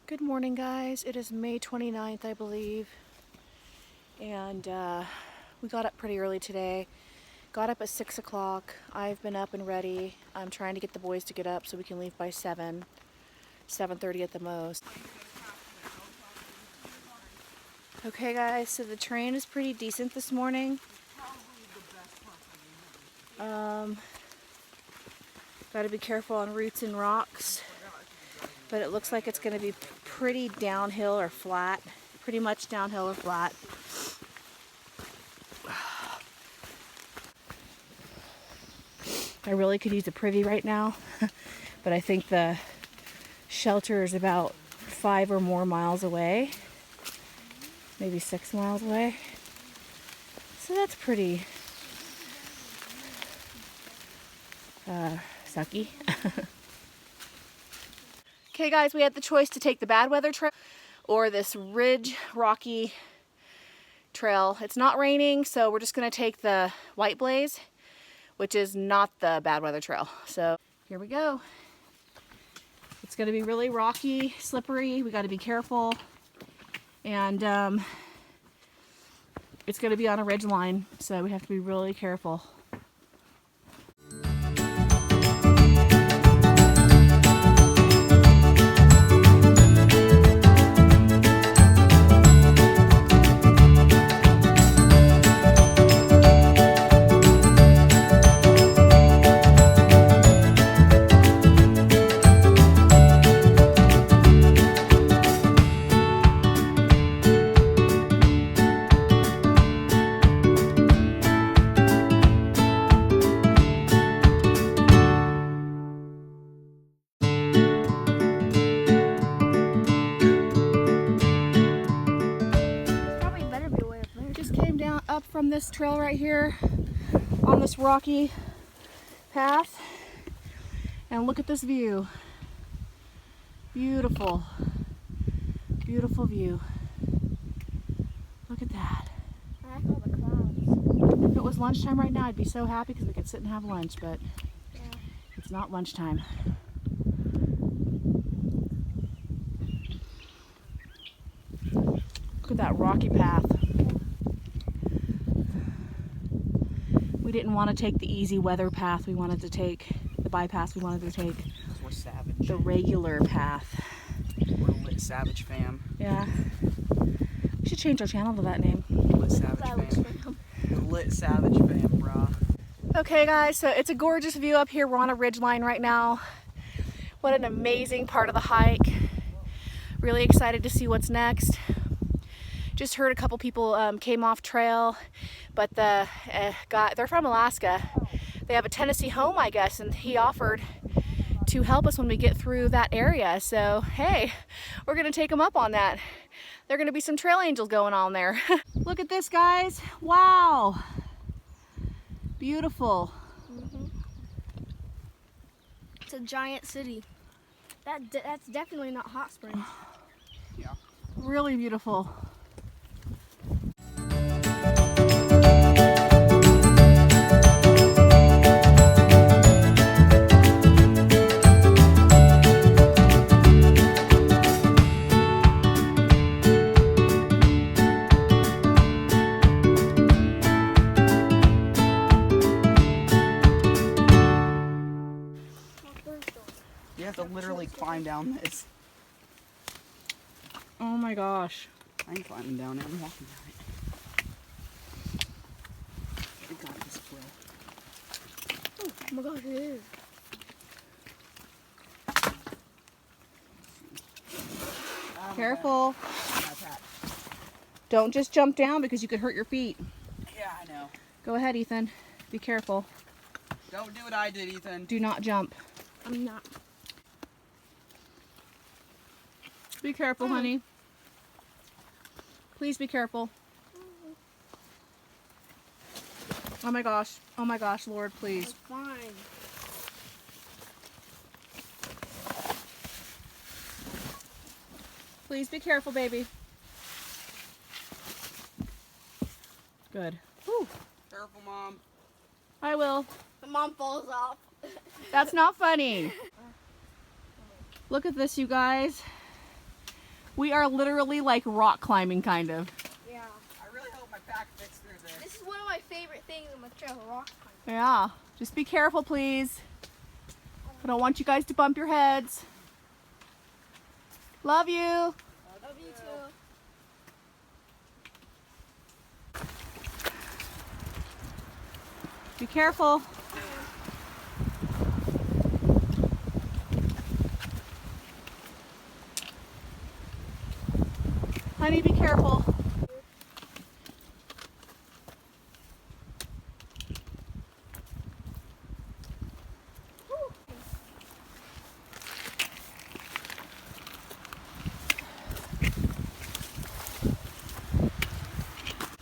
Good morning, guys. It is May 29th, I believe, and we got up pretty early today. Got up at 6 o'clock. I've been up and ready. I'm trying to get the boys to get up so we can leave by 7:30 at the most. Okay, guys, so the terrain is pretty decent this morning. Got to be careful on roots and rocks, but it looks like it's going to be pretty downhill or flat. Pretty much downhill or flat. I really could use a privy right now, but I think the shelter is about 5 or more miles away, maybe 6 miles away. So that's pretty sucky. Okay, guys, we had the choice to take the bad weather trail or this ridge rocky trail. It's not raining, so we're just gonna take the White Blaze, which is not the bad weather trail. So here we go. It's gonna be really rocky, slippery. We gotta be careful. And it's gonna be on a ridge line, so we have to be really careful. Up from this trail right here on this rocky path, and look at this view. Beautiful, beautiful view. Look at that. I like all the clouds. If it was lunchtime right now, I'd be so happy because we could sit and have lunch, but yeah. It's not lunchtime. Look at that rocky path. We didn't want to take the easy weather path. We wanted to take the bypass. We wanted to take we're savage. the regular path. We're Lit Savage Fam. Yeah. We should change our channel to that name. Lit Savage Fam. Lit Savage Fam, brah. Okay, guys, so it's a gorgeous view up here. We're on a ridge line right now. What an amazing part of the hike. Really excited to see what's next. Just heard a couple people came off trail, but the guy, they're from Alaska. They have a Tennessee home, I guess, and he offered to help us when we get through that area. So, hey, we're gonna take them up on that. There are gonna be some trail angels going on there. Look at this, guys. Wow. Beautiful. Mm-hmm. It's a giant city. That's definitely not hot springs. Yeah. Really beautiful. You have to literally climb down this. Oh my gosh. I ain't climbing down it. I'm walking down it. I got this, bro. Oh my gosh, it is. Careful. Don't just jump down because you could hurt your feet. Yeah, I know. Go ahead, Ethan. Be careful. Don't do what I did, Ethan. Do not jump. I'm not. Be careful, honey. Please be careful. Oh my gosh. Oh my gosh, Lord, please. It's fine. Please be careful, baby. Good. Whew. Careful, Mom. I will. The mom falls off. That's not funny. Look at this, you guys. We are literally like rock climbing, kind of. Yeah. I really hope my pack fits through this. This is one of my favorite things on the trail, rock climbing. Yeah. Just be careful, please. I don't want you guys to bump your heads. Love you. Love you too. Be careful. Honey, be careful.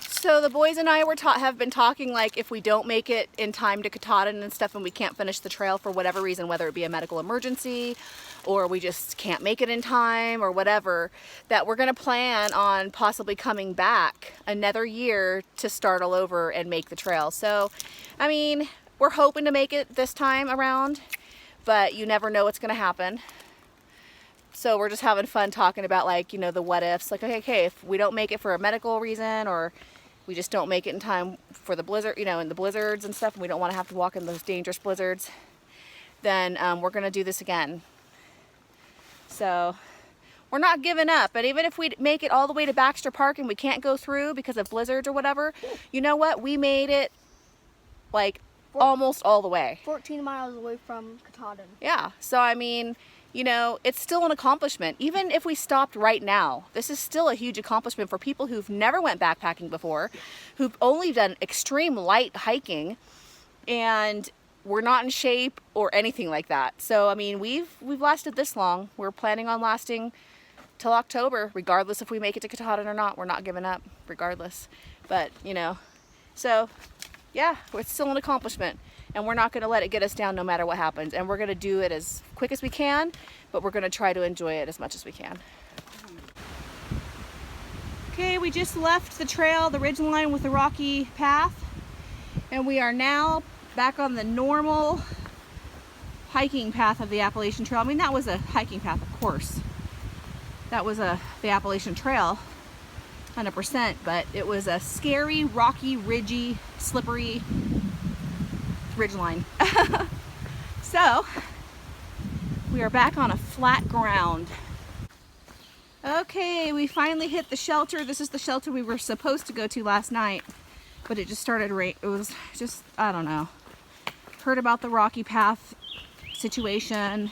So the boys and I have been talking, like, if we don't make it in time to Kahtadin and stuff and we can't finish the trail for whatever reason, whether it be a medical emergency or we just can't make it in time or whatever, that we're gonna plan on possibly coming back another year to start all over and make the trail. So, I mean, we're hoping to make it this time around, but you never know what's gonna happen. So we're just having fun talking about, like, you know, the what ifs, like, okay, if we don't make it for a medical reason or we just don't make it in time for the blizzard, you know, in the blizzards and stuff, and we don't want to have to walk in those dangerous blizzards, then we're going to do this again. So we're not giving up. But even if we make it all the way to Baxter Park and we can't go through because of blizzards or whatever, you know what? We made it like almost all the way. 14 miles away from Kahtadin. Yeah. So, I mean, you know, it's still an accomplishment. Even if we stopped right now, this is still a huge accomplishment for people who've never went backpacking before, who've only done extreme light hiking, and we're not in shape or anything like that. So, I mean, we've lasted this long. We're planning on lasting till October, regardless if we make it to Kahtadin or not. We're not giving up, regardless. But, you know, so, yeah, it's still an accomplishment. And we're not going to let it get us down no matter what happens. And we're going to do it as quick as we can, but we're going to try to enjoy it as much as we can. Okay, we just left the trail, the ridge line with the rocky path. And we are now back on the normal hiking path of the Appalachian Trail. I mean, that was a hiking path, of course. That was the Appalachian Trail, 100%. But it was a scary, rocky, ridgy, slippery ridgeline. So we are back on a flat ground. Okay, we finally hit the shelter. This is the shelter we were supposed to go to last night, but it just started rain. It was just, I don't know. Heard about the rocky path situation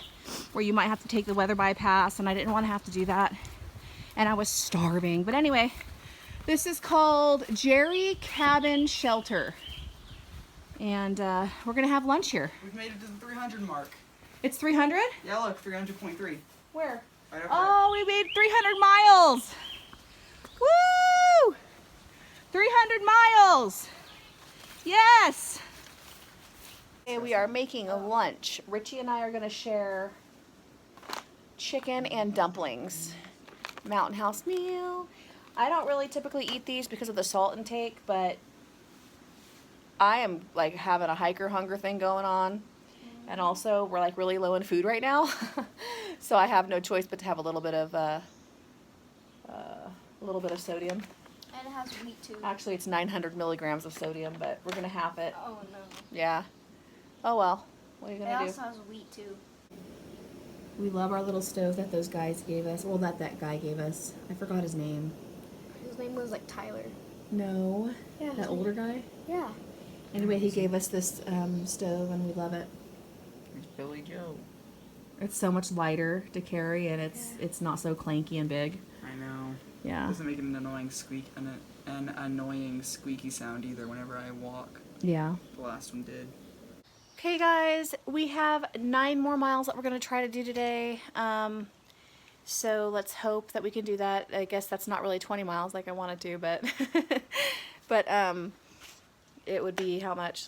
where you might have to take the weather bypass, and I didn't want to have to do that, and I was starving. But anyway, this is called Jerry Cabin Shelter. And we're gonna have lunch here. We've made it to the 300 mark. It's 300? Yeah, look, 300.3. Where? Right over Oh, we made 300 miles! Woo! 300 miles! Yes! Okay, we are making a lunch. Richie and I are gonna share chicken and dumplings. Mountain House meal. I don't really typically eat these because of the salt intake, but I am like having a hiker hunger thing going on, and also we're like really low in food right now, so I have no choice but to have a little bit of sodium. And it has wheat too. Actually, it's 900 milligrams of sodium, but we're gonna half it. Oh no. Yeah. Oh well. What are you It gonna do? also has wheat too. We love our little stove that those guys gave us. Well, that guy gave us. I forgot his name. His name was like Tyler. No. Yeah. That older guy. Yeah. Anyway, he gave us this stove, and we love it. It's Billy Joe. It's so much lighter to carry, and it's not so clanky and big. I know. Yeah. It doesn't make an annoying annoying squeaky sound either whenever I walk. Yeah. The last one did. Okay, guys, we have 9 more miles that we're going to try to do today. So let's hope that we can do that. I guess that's not really 20 miles like I wanted to, but but it would be how much?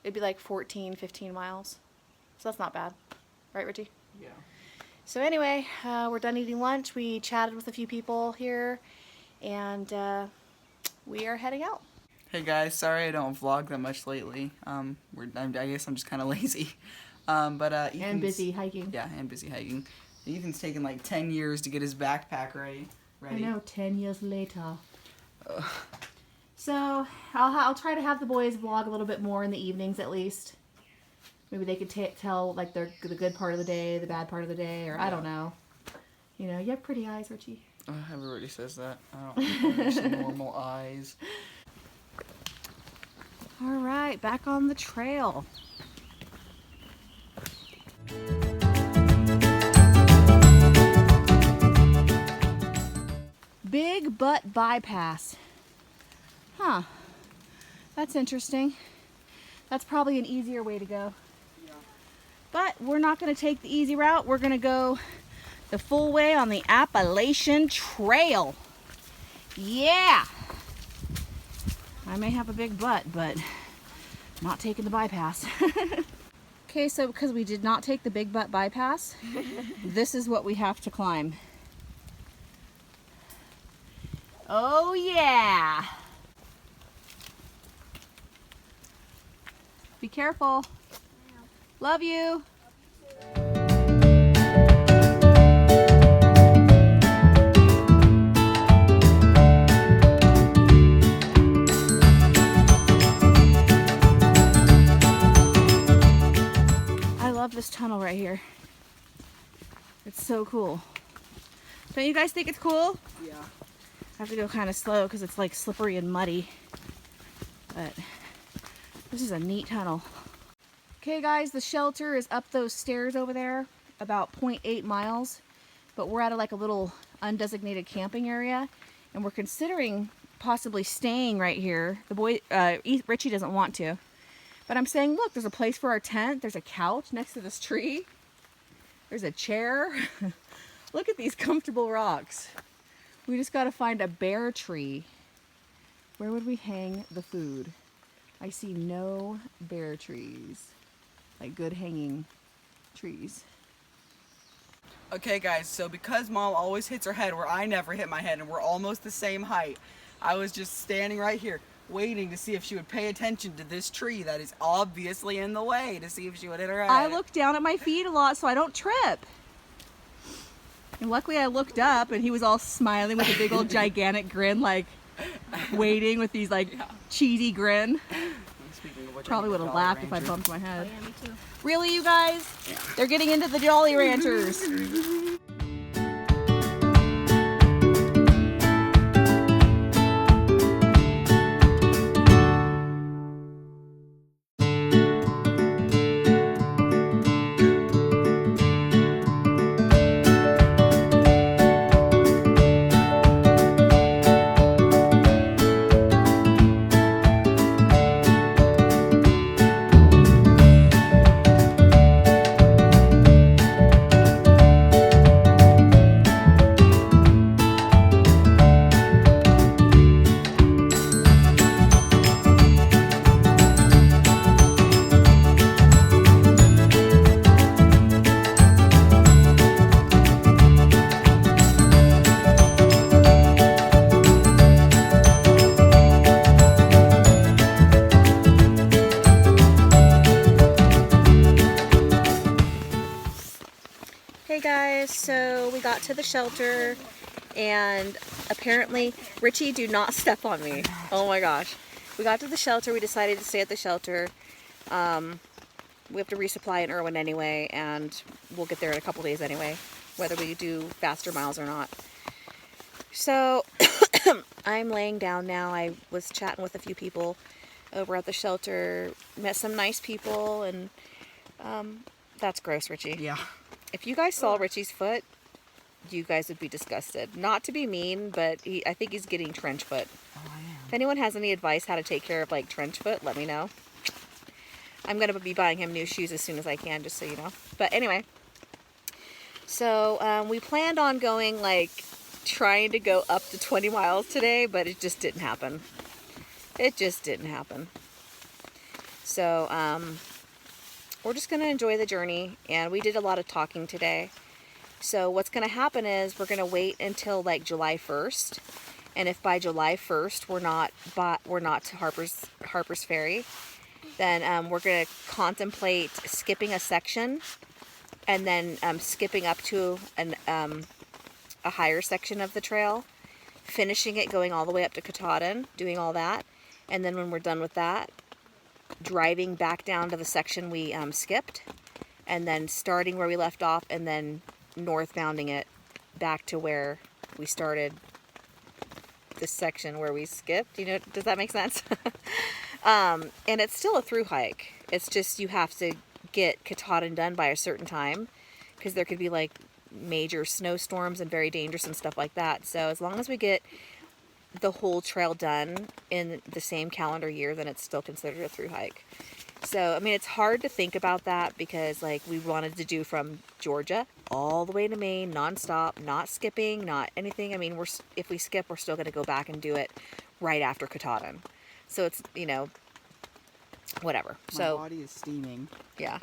It'd be like 14, 15 miles. So that's not bad. Right, Richie? Yeah. So anyway, we're done eating lunch. We chatted with a few people here, and we are heading out. Hey guys, sorry I don't vlog that much lately. I guess I'm just kind of lazy. But And busy hiking. Yeah, and busy hiking. Ethan's taken like 10 years to get his backpack ready. I know, 10 years later. So I'll try to have the boys vlog a little bit more in the evenings at least. Maybe they could tell like the good part of the day, the bad part of the day, or I don't know. You know, you have pretty eyes, Richie. Everybody says that. I don't have some normal eyes. All right, back on the trail. Big Butt Bypass. Huh. That's interesting. That's probably an easier way to go. Yeah. But we're not going to take the easy route. We're going to go the full way on the Appalachian Trail. Yeah! I may have a big butt, but not taking the bypass. Okay, so because we did not take the Big Butt Bypass, this is what we have to climb. Oh yeah! Be careful. Love you. I love this tunnel right here. It's so cool. Don't you guys think it's cool? Yeah. I have to go kind of slow because it's like slippery and muddy. But this is a neat tunnel. Okay guys, the shelter is up those stairs over there, about 0.8 miles. But we're at like a little undesignated camping area, and we're considering possibly staying right here. The boy, Richie doesn't want to. But I'm saying, look, there's a place for our tent. There's a couch next to this tree. There's a chair. Look at these comfortable rocks. We just got to find a bare tree. Where would we hang the food? I see no bare trees, like good hanging trees. Okay guys, so because Mom always hits her head where I never hit my head and we're almost the same height, I was just standing right here waiting to see if she would pay attention to this tree that is obviously in the way, to see if she would hit her head. I look down at my feet a lot so I don't trip. And luckily I looked up and he was all smiling with a big old gigantic grin, like waiting with these like cheesy grin. Speaking of which, Probably I would need have the Jolly laughed if I Rancher. bumped my head. Yeah, me too. Really, you guys? Yeah. They're getting into the Jolly Ranchers. Hey guys, so we got to the shelter and apparently, Richie, do not step on me. Oh my gosh. We got to the shelter, we decided to stay at the shelter. We have to resupply in Irwin anyway, and we'll get there in a couple days anyway, whether we do faster miles or not. So, I'm laying down now. I was chatting with a few people over at the shelter, met some nice people, and that's gross, Richie. Yeah. If you guys saw Richie's foot, you guys would be disgusted. Not to be mean, but I think he's getting trench foot. Oh, I am. If anyone has any advice how to take care of like trench foot, let me know. I'm going to be buying him new shoes as soon as I can, just so you know. But anyway, so we planned on going trying to go up to 20 miles today, but it just didn't happen. It just didn't happen. So, we're just going to enjoy the journey, and we did a lot of talking today. So what's going to happen is we're going to wait until like July 1st, and if by July 1st we're not to Harper's Ferry, then we're going to contemplate skipping a section and then skipping up to a higher section of the trail, finishing it, going all the way up to Kahtadin, doing all that, and then when we're done with that, driving back down to the section we skipped, and then starting where we left off, and then northbounding it back to where we started this section where we skipped. You know, does that make sense? And it's still a through hike. It's just you have to get Kahtadin done by a certain time, because there could be like major snowstorms and very dangerous and stuff like that. So as long as we get the whole trail done in the same calendar year, then it's still considered a through hike. So I mean, it's hard to think about that because like we wanted to do from Georgia all the way to Maine nonstop, not skipping, not anything. I mean, if we skip, we're still going to go back and do it right after Kahtadin. So it's, you know, whatever. My So body is steaming. yeah,